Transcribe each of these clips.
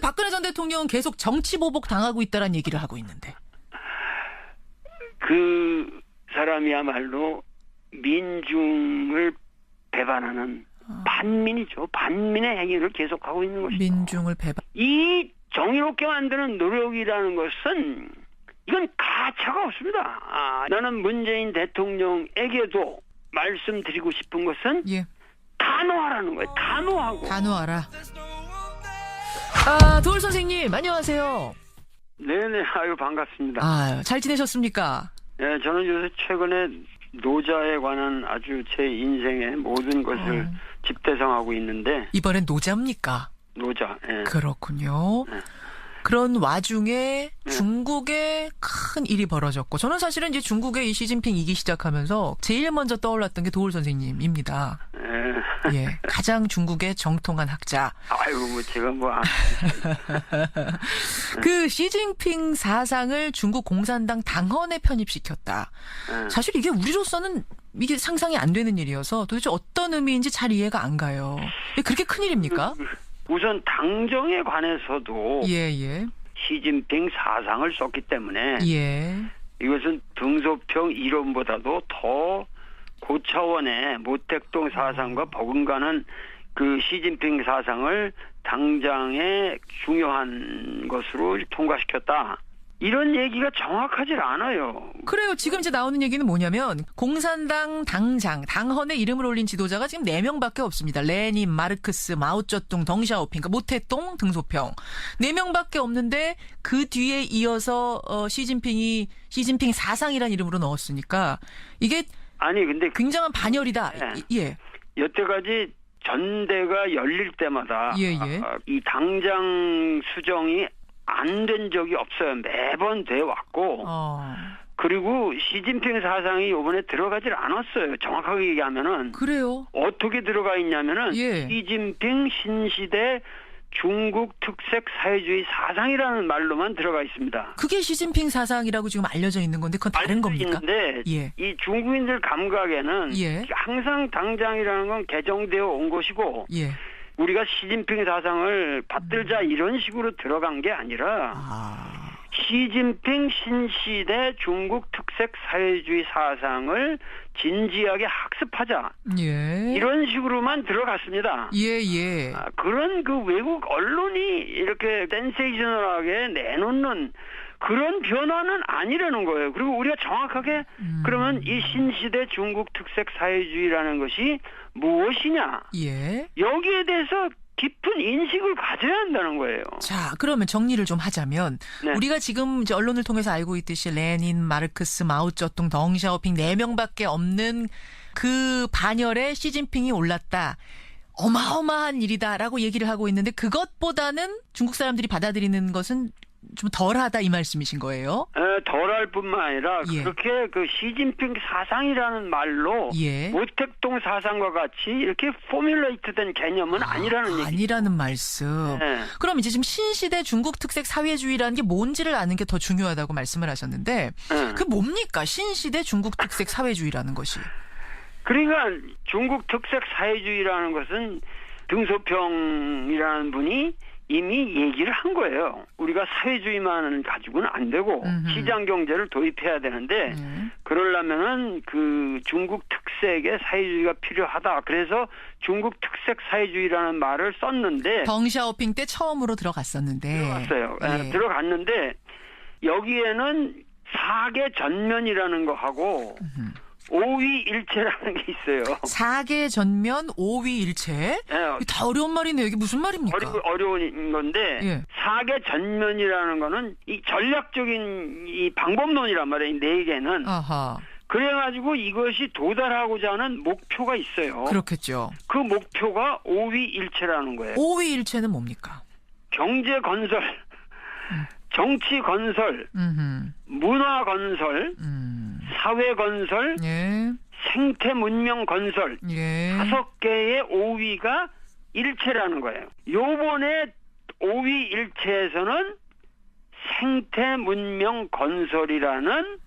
박근혜 전 대통령은 계속 정치 보복 당하고 있다라는 얘기를 하고 있는데. 그 사람이야말로 민중을 배반하는 반민이죠. 반민의 행위를 계속하고 있는 것이죠. 민중을 배반. 이 정의롭게 만드는 노력이라는 것은 이건 가차가 없습니다. 나는 문재인 대통령에게도 말씀드리고 싶은 것은 예. 단호하라는 거예요. 단호하고. 단호하라. 도울 선생님 안녕하세요. 네네. 아유 반갑습니다. 잘 지내셨습니까? 네, 저는 요새 최근에 노자에 관한 아주 제 인생의 모든 것을 집대성하고 있는데. 이번엔 노자입니까? 노자. 예. 그렇군요. 네. 그런 와중에 중국에 큰 일이 벌어졌고, 저는 사실은 이제 중국의 이 시진핑 2기 시작하면서 제일 먼저 떠올랐던 게 도울 선생님입니다. 예, 가장 중국의 정통한 학자. 아이고 뭐 제가 뭐 그 시진핑 사상을 중국 공산당 당헌에 편입시켰다. 사실 이게 우리로서는 이게 상상이 안 되는 일이어서 도대체 어떤 의미인지 잘 이해가 안 가요. 이게 그렇게 큰 일입니까? 우선 당정에 관해서도 예. 시진핑 사상을 썼기 때문에 예. 이것은 등소평 이론보다도 더 고차원의 모택동 사상과 버금가는 그 시진핑 사상을 당장의 중요한 것으로 통과시켰다. 이런 얘기가 정확하질 않아요. 그래요. 지금 이제 나오는 얘기는 뭐냐면 공산당 당장, 당헌에 이름을 올린 지도자가 지금 4명밖에 없습니다. 레닌, 마르크스, 마오쩌둥, 덩샤오핑, 그러니까 모택동, 등소평. 4명밖에 없는데 그 뒤에 이어서 시진핑 사상이라는 이름으로 넣었으니까 이게 아니 근데 굉장한 반열이다. 네. 예. 여태까지 전대가 열릴 때마다 예. 이 당장 수정이 안 된 적이 없어요. 매번 돼 왔고 그리고 시진핑 사상이 이번에 들어가질 않았어요. 정확하게 얘기하면은 그래요. 어떻게 들어가 있냐면은 시진핑 신시대 중국 특색 사회주의 사상이라는 말로만 들어가 있습니다. 그게 시진핑 사상이라고 지금 알려져 있는 건데 그건 다른 겁니까? 있는데 이 중국인들 감각에는 항상 당장이라는 건 개정되어 온 것이고 우리가 시진핑 사상을 받들자 이런 식으로 들어간 게 아니라 시진핑 신시대 중국 특색 사회주의 사상을 진지하게 학습하자 이런 식으로만 들어갔습니다. 그런 그 외국 언론이 이렇게 센세이셔널하게 내놓는 그런 변화는 아니라는 거예요. 그리고 우리가 정확하게 그러면 이 신시대 중국 특색 사회주의라는 것이 무엇이냐 여기에 대해서 깊은 인식을 가져야 한다는 거예요. 자, 그러면 정리를 좀 하자면 우리가 지금 이제 언론을 통해서 알고 있듯이 레닌, 마르크스, 마오쩌둥, 덩샤오핑 4명밖에 없는 그 반열에 시진핑이 올랐다. 어마어마한 일이다라고 얘기를 하고 있는데 그것보다는 중국 사람들이 받아들이는 것은 좀 덜하다 이 말씀이신 거예요? 덜할 뿐만 아니라 그렇게 그 시진핑 사상이라는 말로 모택동 사상과 같이 이렇게 포뮬레이트된 개념은 아니라는 얘기. 아니라는 말씀. 그럼 이제 지금 신시대 중국 특색 사회주의라는 게 뭔지를 아는 게 더 중요하다고 말씀을 하셨는데 그게 뭡니까? 신시대 중국 특색 사회주의라는 것이. 그러니까 중국 특색 사회주의라는 것은 등소평이라는 분이 이미 얘기를 한 거예요. 우리가 사회주의만 가지고는 안 되고 시장 경제를 도입해야 되는데 그러려면은 그 중국 특색의 사회주의가 필요하다. 그래서 중국 특색 사회주의라는 말을 썼는데 덩샤오핑 때 처음으로 들어갔었는데 들어갔는데 여기에는 사계 전면이라는 거 하고 오위일체라는 게 있어요. 사계 전면 오위일체? 다 어려운 말이네요. 이게 무슨 말입니까? 어려운 건데 사계 전면이라는 거는 이 전략적인 이 방법론이란 말이에요. 네 개는. 그래가지고 이것이 도달하고자 하는 목표가 있어요. 그렇겠죠. 그 목표가 오위일체라는 거예요. 오위일체는 뭡니까? 경제 건설, 정치 건설, 문화 건설, 사회 건설, 생태 문명 건설 5개의 오위가 일체라는 거예요. 요번에 오위 일체에서는 생태 문명 건설이라는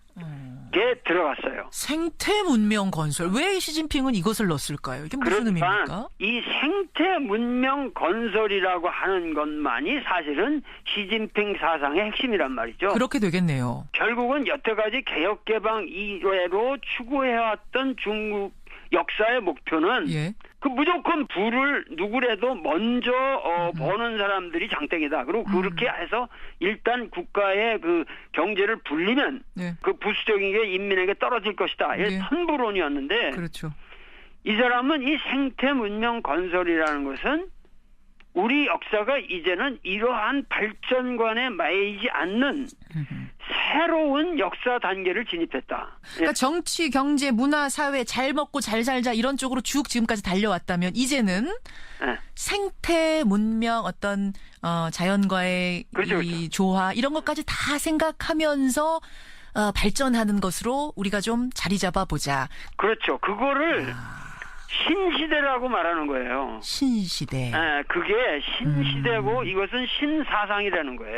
들어갔어요. 생태 문명 건설. 왜 시진핑은 이것을 넣었을까요? 이게 무슨 의미입니까? 이 생태 문명 건설이라고 하는 것만이 사실은 시진핑 사상의 핵심이란 말이죠. 그렇게 되겠네요. 결국은 여태까지 개혁개방 이외로 추구해왔던 중국 역사의 목표는 그 무조건 부를 누구라도 먼저 버는 사람들이 장땡이다. 그리고 그렇게 해서 일단 국가의 그 경제를 불리면 그 부수적인 게 인민에게 떨어질 것이다. 이게 선부론이었는데 그렇죠. 이 사람은 이 생태 문명 건설이라는 것은 우리 역사가 이제는 이러한 발전관에 매이지 않는 새로운 역사 단계를 진입했다. 그러니까 정치, 경제, 문화, 사회 잘 먹고 잘 살자 이런 쪽으로 쭉 지금까지 달려왔다면 이제는 생태 문명 어떤 자연과의 그렇죠. 이 조화 이런 것까지 다 생각하면서 발전하는 것으로 우리가 좀 자리 잡아보자. 그렇죠. 그거를 신시대라고 말하는 거예요. 신시대. 그게 신시대고 이것은 신사상이라는 거예요.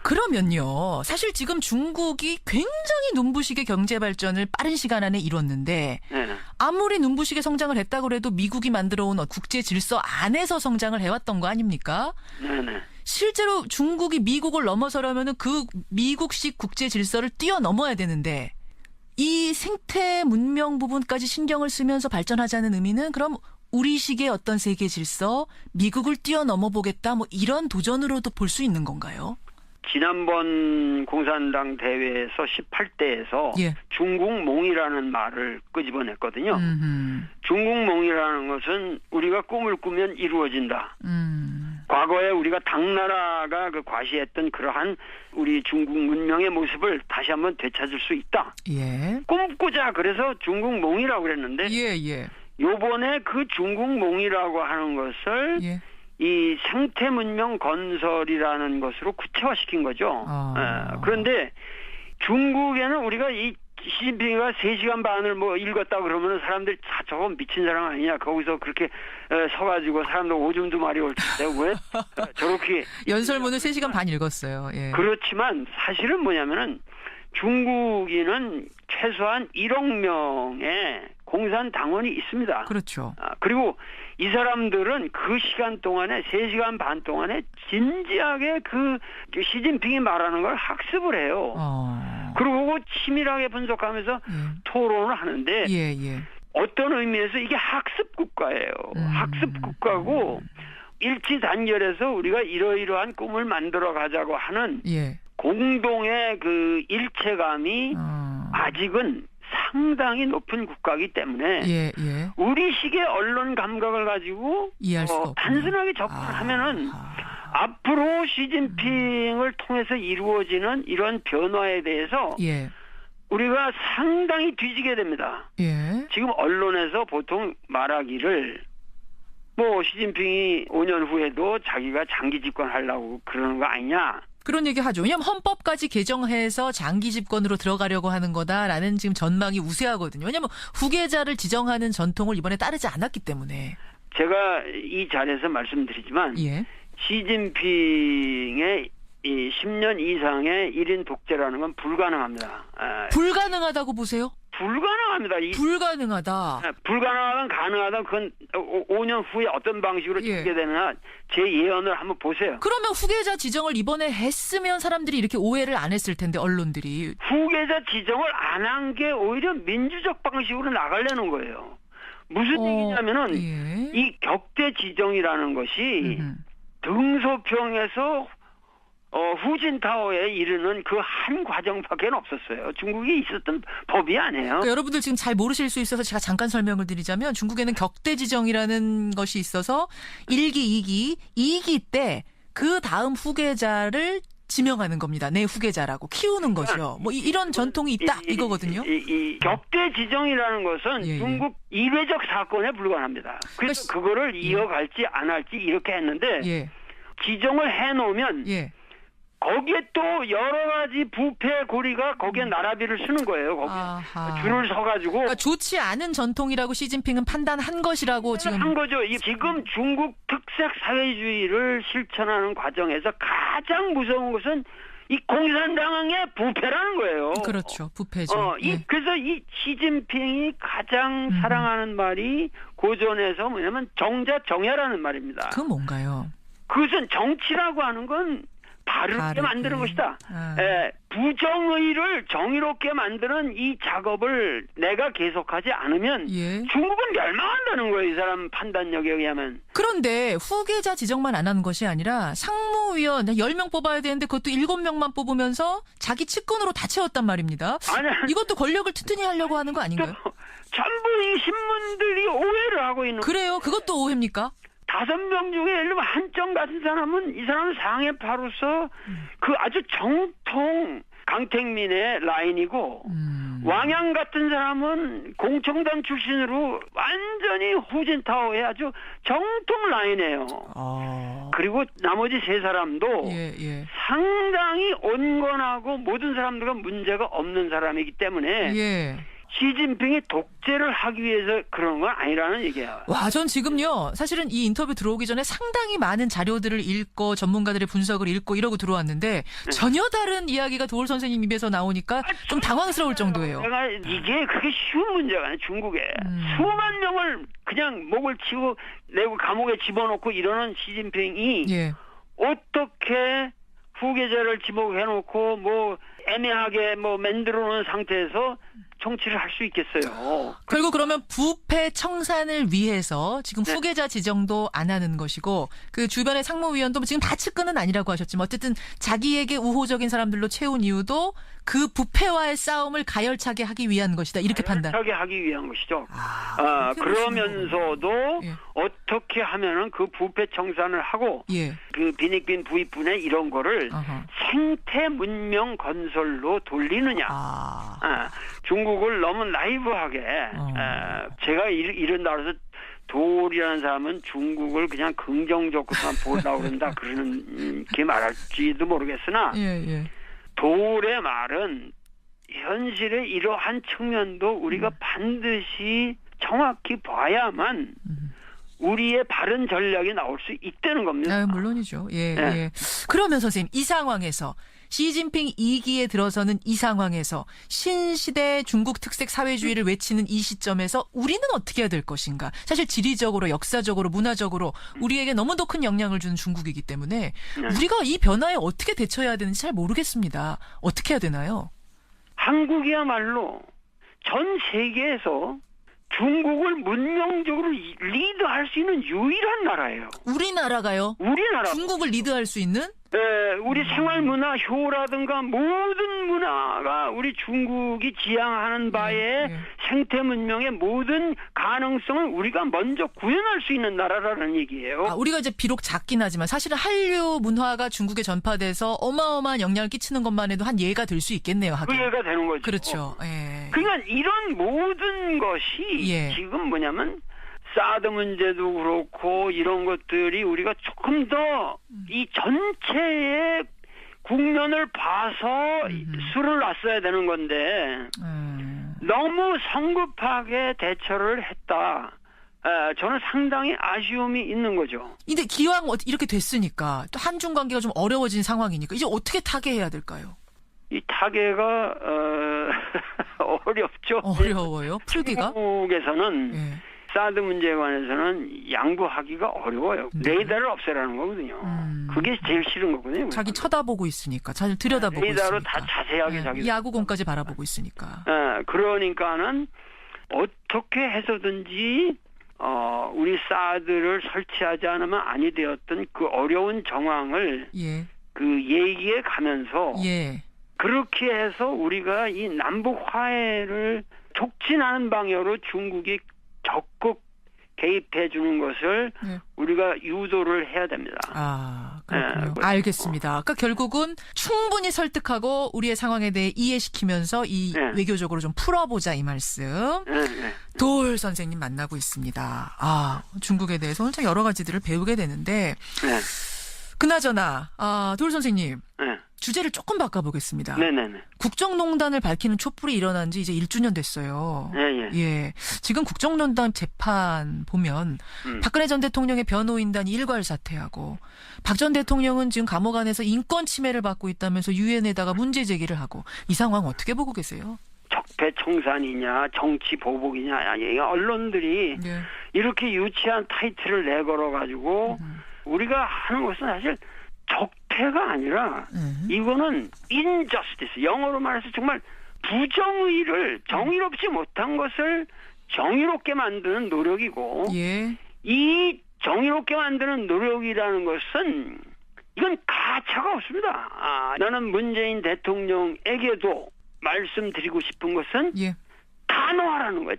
그러면요. 사실 지금 중국이 굉장히 눈부시게 경제 발전을 빠른 시간 안에 이뤘는데 아무리 눈부시게 성장을 했다고 해도 미국이 만들어온 국제 질서 안에서 성장을 해왔던 거 아닙니까? 네네. 실제로 중국이 미국을 넘어서려면 그 미국식 국제 질서를 뛰어넘어야 되는데 이 생태 문명 부분까지 신경을 쓰면서 발전하자는 의미는 그럼 우리식의 어떤 세계 질서, 미국을 뛰어넘어 보겠다 뭐 이런 도전으로도 볼 수 있는 건가요? 지난번 공산당 대회에서 18대에서 중국몽이라는 말을 끄집어냈거든요. 중국몽이라는 것은 우리가 꿈을 꾸면 이루어진다. 과거에 우리가 당나라가 그 과시했던 그러한 우리 중국 문명의 모습을 다시 한번 되찾을 수 있다. 꿈꾸자. 그래서 중국몽이라고 그랬는데 요번에 그 중국몽이라고 하는 것을 이 생태 문명 건설이라는 것으로 구체화시킨 거죠. 그런데 중국에는 우리가 이 시진핑이가 3시간 반을 뭐 읽었다 그러면 사람들이 다 저거 미친 사람 아니냐. 거기서 그렇게 서가지고 사람들 오줌도 말이 올 텐데 왜 저렇게. 연설문을 3시간 반 읽었어요. 그렇지만 사실은 뭐냐면은 중국인은 최소한 1억 명의 공산당원이 있습니다. 그렇죠. 그리고 이 사람들은 그 시간 동안에 3시간 반 동안에 진지하게 그 시진핑이 말하는 걸 학습을 해요. 그리고 치밀하게 분석하면서 토론을 하는데 어떤 의미에서 이게 학습 국가예요. 학습 국가고 일치 단결해서 우리가 이러이러한 꿈을 만들어 가자고 하는 공동의 그 일체감이 아직은 상당히 높은 국가이기 때문에 우리식의 언론 감각을 가지고 단순하게 접근하면은 앞으로 시진핑을 통해서 이루어지는 이런 변화에 대해서 우리가 상당히 뒤지게 됩니다. 지금 언론에서 보통 말하기를 뭐 시진핑이 5년 후에도 자기가 장기 집권하려고 그러는 거 아니냐. 그런 얘기 하죠. 왜냐하면 헌법까지 개정해서 장기 집권으로 들어가려고 하는 거다라는 지금 전망이 우세하거든요. 왜냐하면 후계자를 지정하는 전통을 이번에 따르지 않았기 때문에. 제가 이 자리에서 말씀드리지만 시진핑의 이 10년 이상의 1인 독재라는 건 불가능합니다. 불가능하다고 보세요? 불가능합니다. 불가능하다. 불가능하든 가능하든 그건 5년 후에 어떤 방식으로 되게 되느냐 제 예언을 한번 보세요. 그러면 후계자 지정을 이번에 했으면 사람들이 이렇게 오해를 안 했을 텐데 언론들이. 후계자 지정을 안 한 게 오히려 민주적 방식으로 나가려는 거예요. 무슨 얘기냐면은 이 격대 지정이라는 것이 등소평에서 후진타오에 이르는 그 한 과정밖에 없었어요. 중국이 있었던 법이 아니에요. 그러니까 여러분들 지금 잘 모르실 수 있어서 제가 잠깐 설명을 드리자면 중국에는 격대 지정이라는 것이 있어서 1기, 2기 때 그 다음 후계자를 지명하는 겁니다. 내 후계자라고 키우는 거죠. 뭐 이런 전통이 있다 이거거든요. 이 격대 지정이라는 것은 중국 이례적 사건에 불과합니다. 그래서 그거를 이어갈지 안 할지 이렇게 했는데 지정을 해놓으면 거기에 또 여러 가지 부패 고리가 거기에 나라비를 쓰는 거예요. 거기에 줄을 서가지고. 그러니까 좋지 않은 전통이라고 시진핑은 판단한 것이라고 지금. 한 거죠. 지금 중국 특색 사회주의를 실천하는 과정에서 가장 무서운 것은 이 공산당의 부패라는 거예요. 그렇죠. 부패죠. 그래서 이 시진핑이 가장 사랑하는 말이 고전에서 뭐냐면 정자정야라는 말입니다. 그건 뭔가요? 그것은 정치라고 하는 건 바르게 만드는 것이다. 부정의를 정의롭게 만드는 이 작업을 내가 계속하지 않으면 중국은 멸망한다는 거예요. 이 사람 판단력에 의하면. 그런데 후계자 지정만 안 하는 것이 아니라 상무위원 10명 뽑아야 되는데 그것도 7명만 뽑으면서 자기 측근으로 다 채웠단 말입니다. 이것도 권력을 튼튼히 하려고 하는 거 아닌가요? 전부 이 신문들이 오해를 하고 있는 그래요? 그것도 오해입니까? 5명 중에 예를 들면 한정 같은 사람은 이 사람은 상해파로서 그 아주 정통 강택민의 라인이고 왕양 같은 사람은 공청단 출신으로 완전히 후진타오의 아주 정통 라인이에요. 그리고 나머지 3사람도 상당히 온건하고 모든 사람들과 문제가 없는 사람이기 때문에 시진핑이 독재를 하기 위해서 그런 건 아니라는 얘기야. 와, 전 지금요. 사실은 이 인터뷰 들어오기 전에 상당히 많은 자료들을 읽고 전문가들의 분석을 읽고 이러고 들어왔는데 전혀 다른 이야기가 도올 선생님 입에서 나오니까 좀 당황스러울 정도예요. 내가 이게 그렇게 쉬운 문제가 아니에요. 중국에. 수만 명을 그냥 목을 치고 내고 감옥에 집어넣고 이러는 시진핑이 어떻게 후계자를 지목해놓고 뭐 애매하게 뭐 만들어 놓은 상태에서 정치를 할 수 있겠어요. 결국 그러면 부패 청산을 위해서 지금 후계자 지정도 안 하는 것이고 그 주변의 상무위원도 지금 다 측근은 아니라고 하셨지만 어쨌든 자기에게 우호적인 사람들로 채운 이유도 그 부패와의 싸움을 가열차게 하기 위한 것이다. 이렇게 판단. 가열차게 하기 위한 것이죠. 그러면서도 어떻게 하면은 그 부패 청산을 하고 그 빈익빈 부익분의 이런 거를 생태 문명 건설로 돌리느냐. 중국을 너무 나이브하게 제가 이런다 그래서 도울이라는 사람은 중국을 그냥 긍정적으로만 보려고 그런다 그러는 게 말할지도 모르겠으나 도울의 말은 현실의 이러한 측면도 우리가 반드시 정확히 봐야만 우리의 바른 전략이 나올 수 있다는 겁니다. 물론이죠. 그러면 선생님 이 상황에서 시진핑 2기에 들어서는 이 상황에서 신시대 중국 특색 사회주의를 외치는 이 시점에서 우리는 어떻게 해야 될 것인가? 사실 지리적으로, 역사적으로, 문화적으로 우리에게 너무도 큰 영향을 주는 중국이기 때문에 우리가 이 변화에 어떻게 대처해야 되는지 잘 모르겠습니다. 어떻게 해야 되나요? 한국이야말로 전 세계에서 중국을 문명적으로 리드할 수 있는 유일한 나라예요. 우리나라가요? 우리나라. 중국을 리드할 수 있는? 우리 생활문화, 효라든가 모든 문화가 우리 중국이 지향하는 바에 생태문명의 모든 가능성을 우리가 먼저 구현할 수 있는 나라라는 얘기예요. 우리가 이제 비록 작긴 하지만 사실은 한류 문화가 중국에 전파돼서 어마어마한 영향을 끼치는 것만 해도 한 예가 될 수 있겠네요. 하긴. 그 예가 되는 거죠. 그렇죠. 그러니까 이런 모든 것이 지금 뭐냐면 사드 문제도 그렇고 이런 것들이 우리가 조금 더 이 전체의 국면을 봐서 수를 놨어야 되는 건데 너무 성급하게 대처를 했다. 저는 상당히 아쉬움이 있는 거죠. 근데 기왕 이렇게 됐으니까 또 한중 관계가 좀 어려워진 상황이니까 이제 어떻게 타개해야 될까요? 이 타개가 어렵죠. 어려워요? 풀기가? 중국에서는 사드 문제에 관해서는 양보하기가 어려워요. 레이더를 없애라는 거거든요. 그게 제일 싫은 거거든요. 자기 쳐다보고 있으니까, 잘 들여다보고 레이더로 있으니까. 다 자세하게 자기. 야구공까지 바라보고 있으니까. 그러니까는 어떻게 해서든지 우리 사드를 설치하지 않으면 아니 되었던 그 어려운 정황을 그 얘기해 가면서 그렇게 해서 우리가 이 남북 화해를 촉진하는 방향으로 중국이 적극 개입해 주는 것을 우리가 유도를 해야 됩니다. 그렇군요. 알겠습니다. 그러니까 결국은 충분히 설득하고 우리의 상황에 대해 이해시키면서 이 외교적으로 좀 풀어보자 이 말씀. 도올 선생님 만나고 있습니다. 중국에 대해서 오늘 참 여러 가지들을 배우게 되는데 그나저나 도올 선생님 주제를 조금 바꿔보겠습니다. 네네네. 국정농단을 밝히는 촛불이 일어난 지 이제 1주년 됐어요. 예. 지금 국정농단 재판 보면 박근혜 전 대통령의 변호인단이 일괄 사퇴하고 박 전 대통령은 지금 감옥 안에서 인권 침해를 받고 있다면서 유엔에다가 문제 제기를 하고 이 상황 어떻게 보고 계세요? 적폐청산이냐 정치 보복이냐 아니 언론들이 이렇게 유치한 타이틀을 내걸어 가지고 우리가 하는 것은 사실 적폐가 아니라 이거는 injustice 영어로 말해서 정말 부정의를 정의롭지 못한 것을 정의롭게 만드는 노력이고 이 정의롭게 만드는 노력이라는 것은 이건 가차가 없습니다. 나는 문재인 대통령에게도 말씀드리고 싶은 것은 단호하라는 거예요.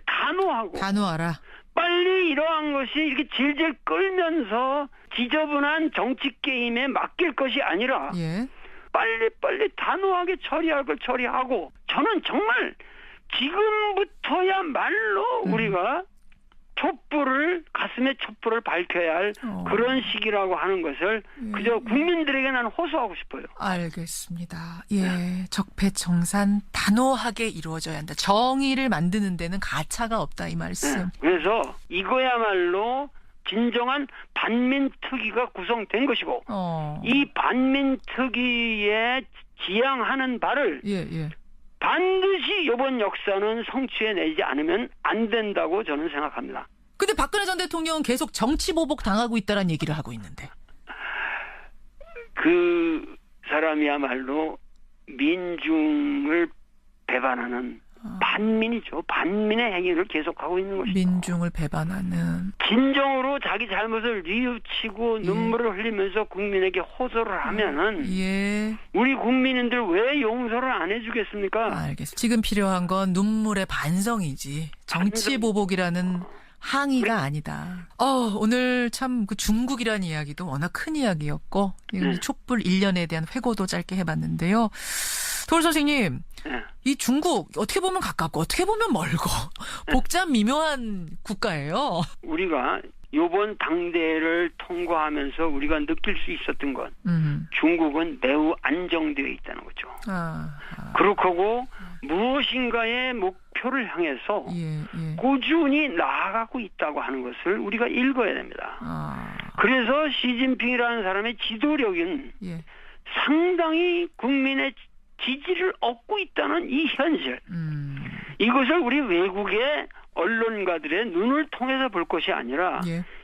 단호하라. 빨리 이러한 것이 이렇게 질질 끌면서 지저분한 정치 게임에 맡길 것이 아니라 빨리 단호하게 처리할 걸 처리하고 저는 정말 지금부터야말로 우리가 가슴에 촛불을 밝혀야 할 그런 시기라고 하는 것을 그저 국민들에게 나는 호소하고 싶어요. 알겠습니다. 적폐청산 단호하게 이루어져야 한다. 정의를 만드는 데는 가차가 없다 이 말씀. 그래서 이거야말로 진정한 반민특위가 구성된 것이고 이 반민특위에 지향하는 바를 반드시 이번 역사는 성취해내지 않으면 안 된다고 저는 생각합니다. 근데 박근혜 전 대통령은 계속 정치보복 당하고 있다는 얘기를 하고 있는데. 그 사람이야말로 민중을 배반하는 반민이죠. 반민의 행위를 계속하고 있는 것이죠. 민중을 배반하는. 진정으로 자기 잘못을 뉘우치고 눈물을 흘리면서 국민에게 호소를 하면은 우리 국민인들 왜 용서를 안 해주겠습니까? 알겠습니다. 지금 필요한 건 눈물의 반성이지 정치보복이라는 항의가 아니다. 오늘 참 그 중국이라는 이야기도 워낙 큰 이야기였고 촛불 1년에 대한 회고도 짧게 해봤는데요. 도울 선생님, 이 중국 어떻게 보면 가깝고 어떻게 보면 멀고 복잡 미묘한 국가예요. 우리가 이번 당대를 통과하면서 우리가 느낄 수 있었던 건 중국은 매우 안정되어 있다는 거죠. 그렇고 무엇인가의 목표를 향해서 꾸준히 나아가고 있다고 하는 것을 우리가 읽어야 됩니다. 그래서 시진핑이라는 사람의 지도력은 상당히 국민의 지지를 얻고 있다는 이 현실. 이것을 우리 외국의 언론가들의 눈을 통해서 볼 것이 아니라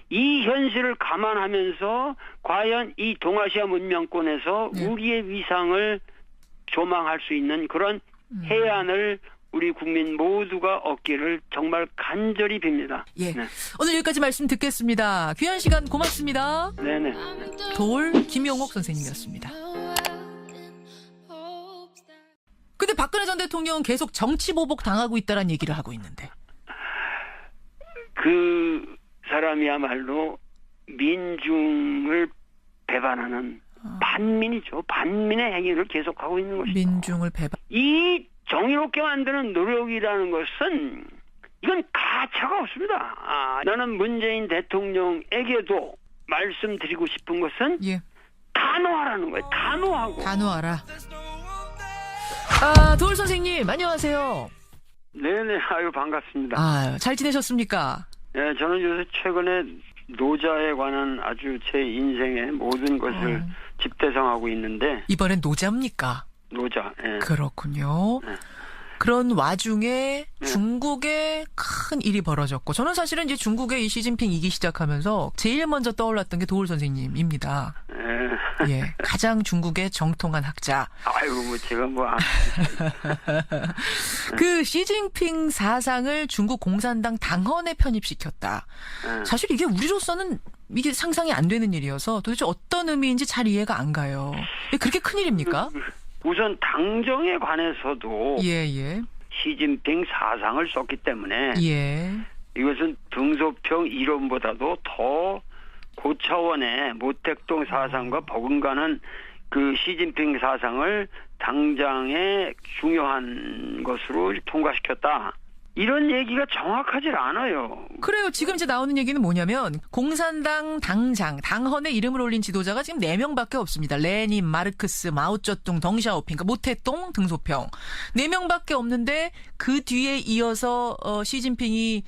이 현실을 감안하면서 과연 이 동아시아 문명권에서 우리의 위상을 조망할 수 있는 그런 해안을 우리 국민 모두가 얻기를 정말 간절히 빕니다. 오늘 여기까지 말씀 듣겠습니다. 귀한 시간 고맙습니다. 네네. 도울 김용옥 선생님이었습니다. 근데 박근혜 전 대통령은 계속 정치보복 당하고 있다는 얘기를 하고 있는데. 그 사람이야말로 민중을 배반하는 반민이죠. 반민의 행위를 계속하고 있는 것이죠. 민중을 배반. 이 정의롭게 만드는 노력이라는 것은 이건 가차가 없습니다. 나는 문재인 대통령에게도 말씀드리고 싶은 것은 단호하라는 거예요. 단호하라. 도울 선생님 안녕하세요. 네네. 반갑습니다. 잘 지내셨습니까? 저는 요새 최근에 노자에 관한 아주 제 인생의 모든 것을 집대성하고 있는데. 이번엔 노자입니까? 노자. 그렇군요. 그런 와중에 중국에 큰 일이 벌어졌고 저는 사실은 이제 중국의 이 시진핑 2기 시작하면서 제일 먼저 떠올랐던 게 도울 선생님입니다. 가장 중국의 정통한 학자. 제가 그 시진핑 사상을 중국 공산당 당헌에 편입시켰다. 사실 이게 우리로서는 이게 상상이 안 되는 일이어서 도대체 어떤 의미인지 잘 이해가 안 가요. 그렇게 큰 일입니까? 우선 당정에 관해서도 시진핑 사상을 썼기 때문에 이것은 등소평 이론보다도 더 고차원의 모택동 사상과 버금가는 그 시진핑 사상을 당장의 중요한 것으로 통과시켰다. 이런 얘기가 정확하질 않아요. 그래요. 지금 이제 나오는 얘기는 뭐냐면 공산당 당장, 당헌에 이름을 올린 지도자가 지금 4명밖에 없습니다. 레닌, 마르크스, 마오쩌둥, 덩샤오핑, 그러니까 모태똥, 등소평. 4명밖에 없는데 그 뒤에 이어서 시진핑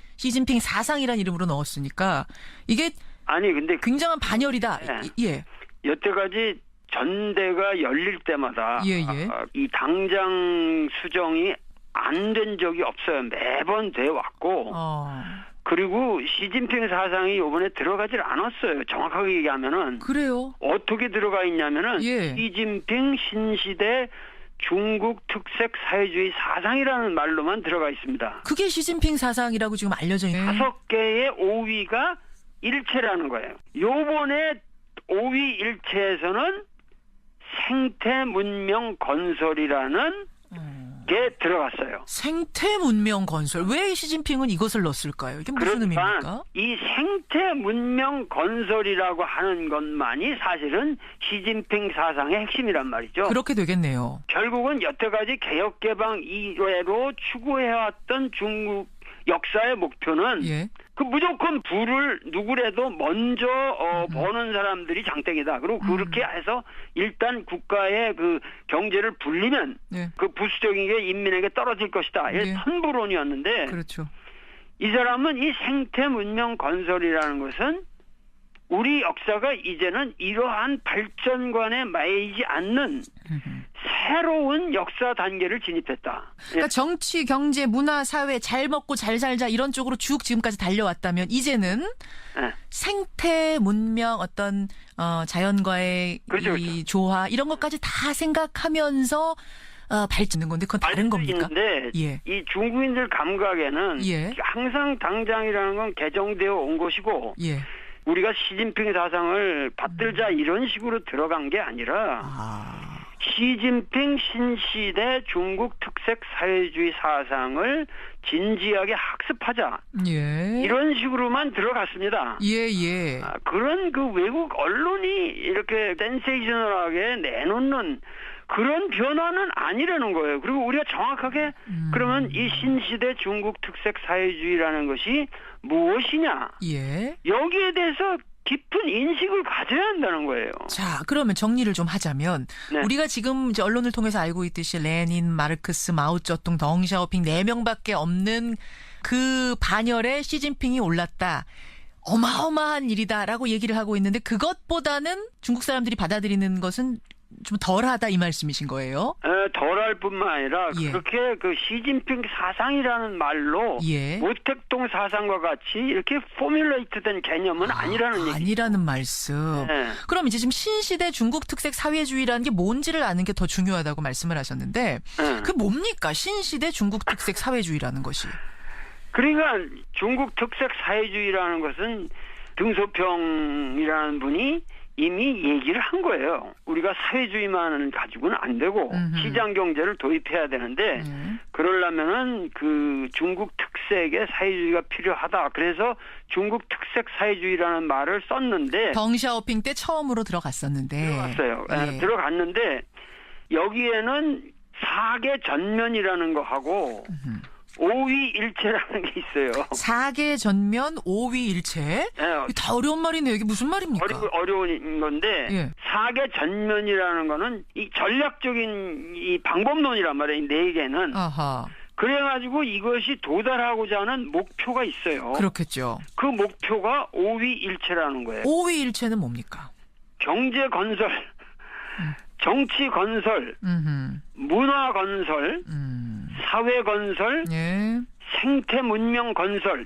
사상이라는 이름으로 넣었으니까 이게 아니 근데 굉장한 반열이다. 네. 예. 여태까지 전대가 열릴 때마다 이 당장 수정이 안 된 적이 없어요. 매번 돼 왔고 그리고 시진핑 사상이 이번에 들어가질 않았어요. 정확하게 얘기하면은 그래요. 어떻게 들어가 있냐면은 시진핑 신시대 중국 특색 사회주의 사상이라는 말로만 들어가 있습니다. 그게 시진핑 사상이라고 지금 알려져 있는 5개의 5위가 일체라는 거예요. 요번에 5위 일체에서는 생태 문명 건설이라는 게 들어갔어요. 생태 문명 건설. 왜 시진핑은 이것을 넣었을까요? 이게 무슨 의미입니까? 이 생태 문명 건설이라고 하는 것만이 사실은 시진핑 사상의 핵심이란 말이죠. 그렇게 되겠네요. 결국은 여태까지 개혁개방 이외로 추구해왔던 중국 역사의 목표는 그 무조건 부를 누구라도 먼저 버는 사람들이 장땡이다. 그리고 그렇게 해서 일단 국가의 그 경제를 불리면 그 부수적인 게 인민에게 떨어질 것이다. 이게 선부론이었는데 그렇죠. 이 사람은 이 생태 문명 건설이라는 것은 우리 역사가 이제는 이러한 발전관에 매이지 않는 새로운 역사 단계를 진입했다. 그러니까 정치, 경제, 문화, 사회 잘 먹고 잘 살자 이런 쪽으로 쭉 지금까지 달려왔다면 이제는 생태 문명 어떤 자연과의 그렇죠. 이 조화 이런 것까지 다 생각하면서 발전하는 건데 그건 다른 겁니까? 있는데 이 중국인들 감각에는 항상 당장이라는 건 개정되어 온 것이고 우리가 시진핑 사상을 받들자 이런 식으로 들어간 게 아니라 시진핑 신시대 중국 특색 사회주의 사상을 진지하게 학습하자 이런 식으로만 들어갔습니다. 그런 그 외국 언론이 이렇게 센세이셔널하게 내놓는 그런 변화는 아니라는 거예요. 그리고 우리가 정확하게 그러면 이 신시대 중국 특색 사회주의라는 것이 무엇이냐 여기에 대해서 깊은 인식을 가져야 한다는 거예요. 자, 그러면 정리를 좀 하자면 우리가 지금 이제 언론을 통해서 알고 있듯이 레닌, 마르크스, 마오쩌둥, 덩샤오핑 4명밖에 없는 그 반열에 시진핑이 올랐다. 어마어마한 일이다라고 얘기를 하고 있는데 그것보다는 중국 사람들이 받아들이는 것은 좀 덜하다 이 말씀이신 거예요? 덜할 뿐만 아니라 그렇게 그 시진핑 사상이라는 말로 모택동 사상과 같이 이렇게 포뮬레이트된 개념은 아니라는 얘기죠. 아니라는 말씀. 그럼 이제 지금 신시대 중국 특색 사회주의라는 게 뭔지를 아는 게 더 중요하다고 말씀을 하셨는데 그 뭡니까? 신시대 중국 특색 사회주의라는 것이. 그러니까 중국 특색 사회주의라는 것은 등소평이라는 분이 이미 얘기를 한 거예요. 우리가 사회주의만은 가지고는 안 되고 시장 경제를 도입해야 되는데 그러려면은 그 중국 특색의 사회주의가 필요하다. 그래서 중국 특색 사회주의라는 말을 썼는데 덩샤오핑 때 처음으로 들어갔었는데 들어갔어요. 들어갔는데 여기에는 4개 전면이라는 거 하고 5위 일체라는 게 있어요. 4개 전면 5위 일체? 다 어려운 말이네요. 이게 무슨 말입니까? 어려운 건데 4개 전면이라는 거는 이 전략적인 이 방법론이란 말이에요. 4개는. 그래가지고 이것이 도달하고자 하는 목표가 있어요. 그렇겠죠. 그 목표가 5위 일체라는 거예요. 5위 일체는 뭡니까? 경제 건설, 정치 건설, 문화 건설, 사회 건설, 생태 문명 건설